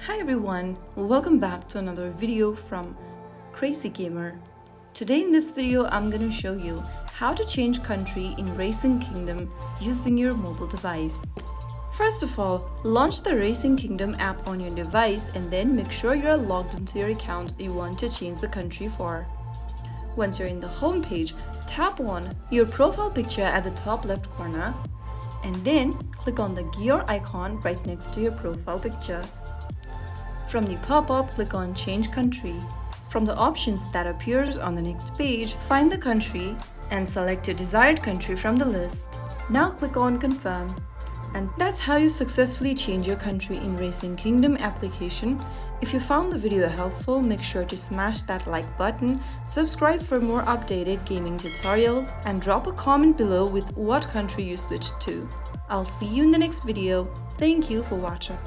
Hi everyone, welcome back to another video from Crazy Gamer. Today in this video I'm gonna show you how to change country in Racing Kingdom using your mobile device. First of all, launch the Racing Kingdom app on your device and then make sure you're logged into your account you want to change the country for. Once you're in the home page, tap on your profile picture at the top left corner and then click on the gear icon right next to your profile picture. From the pop-up, click on Change Country. From the options that appears on the next page, find the country and select your desired country from the list. Now click on Confirm. And that's how you successfully change your country in Racing Kingdom application. If you found the video helpful, make sure to smash that like button, subscribe for more updated gaming tutorials, and drop a comment below with what country you switched to. I'll see you in the next video. Thank you for watching.